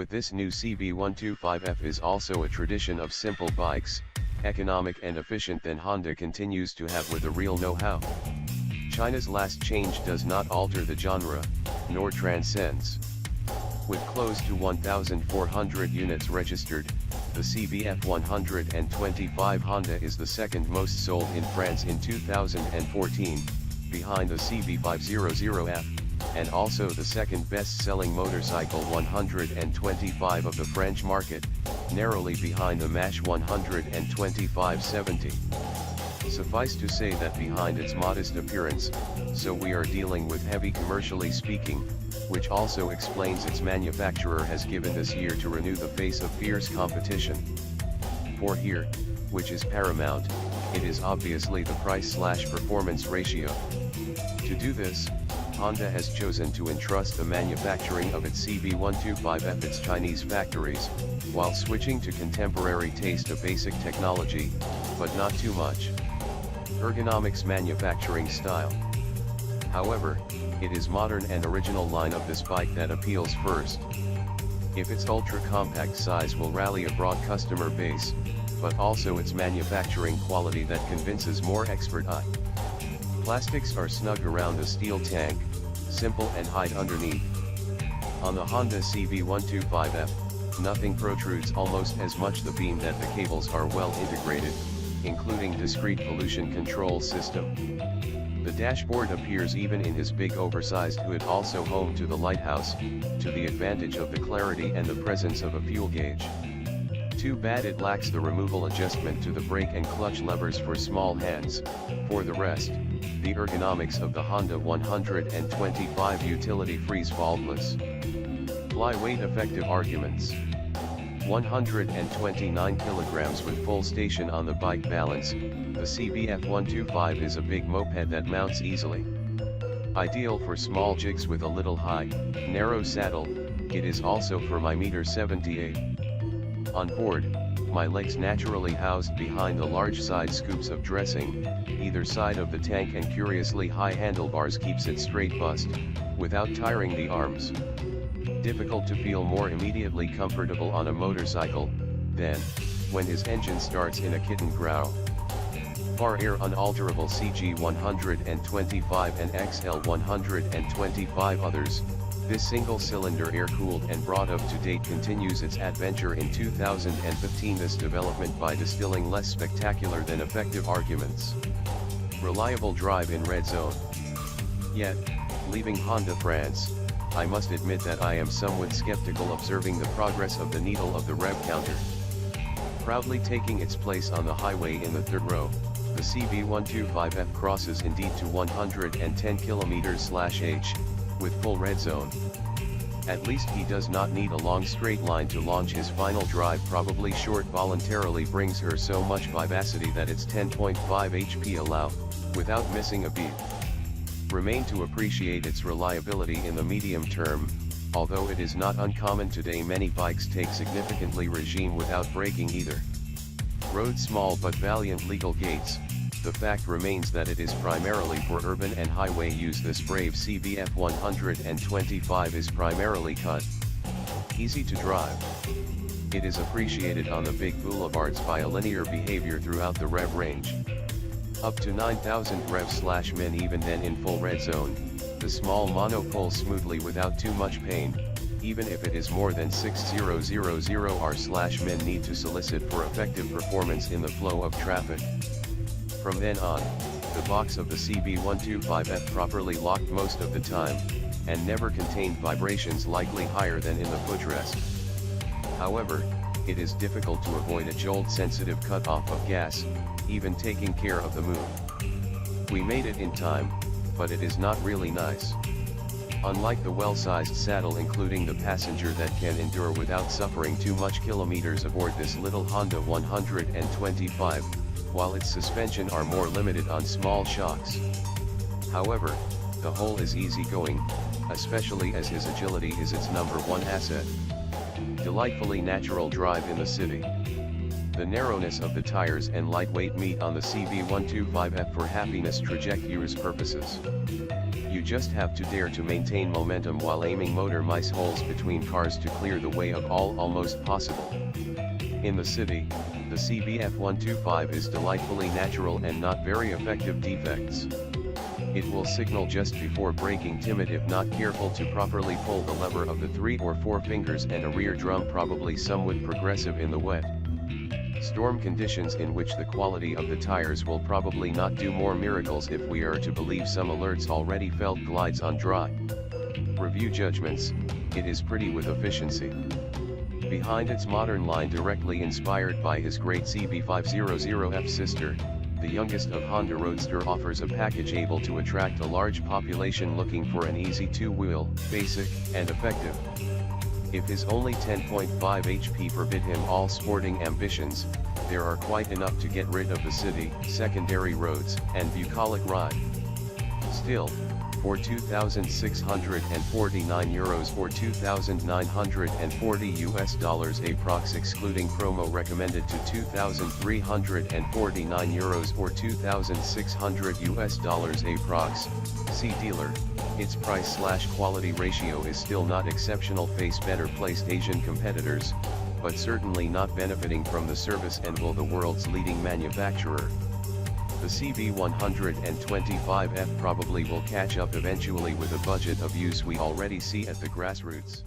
With this new CB125F is also a tradition of simple bikes, economic and efficient than Honda continues to have with a real know-how. China's last change does not alter the genre, nor transcends. With close to 1,400 units registered, the CB125 Honda is the second most sold in France in 2014, behind the CB500F, and also the second best-selling motorcycle 125 of the French market, narrowly behind the MASH 125/70. Suffice to say that behind its modest appearance, so we are dealing with heavy commercially speaking, which also explains its manufacturer has given this year to renew the face of fierce competition. For here, which is paramount, it is obviously the price/performance ratio. To do this, Honda has chosen to entrust the manufacturing of its CB125F its Chinese factories, while switching to contemporary taste of basic technology, but not too much. Ergonomics manufacturing style. However, it is modern and original line of this bike that appeals first. If its ultra-compact size will rally a broad customer base, but also its manufacturing quality that convinces more expert eye. Plastics are snug around the steel tank, simple and hide underneath. On the Honda CB125F, nothing protrudes almost as much the beam that the cables are well integrated, including discrete pollution control system. The dashboard appears even in his big oversized hood, also home to the lighthouse, to the advantage of the clarity and the presence of a fuel gauge. Too bad it lacks the removal adjustment to the brake and clutch levers for small hands. For the rest, the ergonomics of the Honda 125 utility freeze faultless. Flyweight effective arguments. 129 kilograms with full station on the bike balance, the CB125 is a big moped that mounts easily. Ideal for small jigs with a little high, narrow saddle, it is also for my -78. On board, my legs naturally housed behind the large side scoops of dressing, either side of the tank, and curiously high handlebars keeps it straight bust, without tiring the arms. Difficult to feel more immediately comfortable on a motorcycle, than, when his engine starts in a kitten growl. Far air unalterable CG 125 and XL 125 others. This single-cylinder air-cooled and brought up to date continues its adventure in 2015. This development by distilling less spectacular than effective arguments. Reliable drive in red zone. Yet, leaving Honda France, I must admit that I am somewhat skeptical observing the progress of the needle of the rev counter. Proudly taking its place on the highway in the third row, the CB125F crosses indeed to 110 km/h, with full red zone. At least he does not need a long straight line to launch his final drive. Probably short voluntarily brings her so much vivacity that its 10.5 HP allow, without missing a beat. Remain to appreciate its reliability in the medium term, although it is not uncommon today many bikes take significantly regime without braking either. Road small but valiant legal gates. The fact remains that it is primarily for urban and highway use. This brave CBF125 is primarily cut. Easy to drive. It is appreciated on the big boulevards by a linear behavior throughout the rev range. Up to 9,000 revs/min, even then in full red zone, the small mono pulls smoothly without too much pain, even if it is more than 6,000 r/min. Need to solicit for effective performance in the flow of traffic. From then on, the box of the CB125F properly locked most of the time, and never contained vibrations likely higher than in the footrest. However, it is difficult to avoid a jolt-sensitive cut-off of gas, even taking care of the move. We made it in time, but it is not really nice. Unlike the well-sized saddle including the passenger that can endure without suffering too much kilometers aboard this little Honda 125, while its suspension are more limited on small shocks. However, the whole is easy-going, especially as his agility is its #1 asset. Delightfully natural drive in the city. The narrowness of the tires and lightweight meet on the CB125F for happiness trajectories purposes. You just have to dare to maintain momentum while aiming motor mice holes between cars to clear the way of all almost possible. In the city, the CB125 is delightfully natural and not very effective defects. It will signal just before braking timid if not careful to properly pull the lever of the 3 or 4 fingers, and a rear drum probably somewhat progressive in the wet storm conditions, in which the quality of the tires will probably not do more miracles if we are to believe some alerts already felt glides on dry review judgments. It is pretty with efficiency. Behind its modern line, directly inspired by his great CB500F sister, the youngest of Honda Roadster offers a package able to attract a large population looking for an easy two-wheel, basic, and effective. If his only 10.5 HP forbid him all sporting ambitions, there are quite enough to get rid of the city, secondary roads, and bucolic ride. Still, for €2,649 or $2,940 approx, excluding promo, recommended to €2,349 or $2,600 approx, see dealer. Its price/quality ratio is still not exceptional, face better placed Asian competitors, but certainly not benefiting from the service and will the world's leading manufacturer. The CB125F probably will catch up eventually with a budget of use we already see at the grassroots.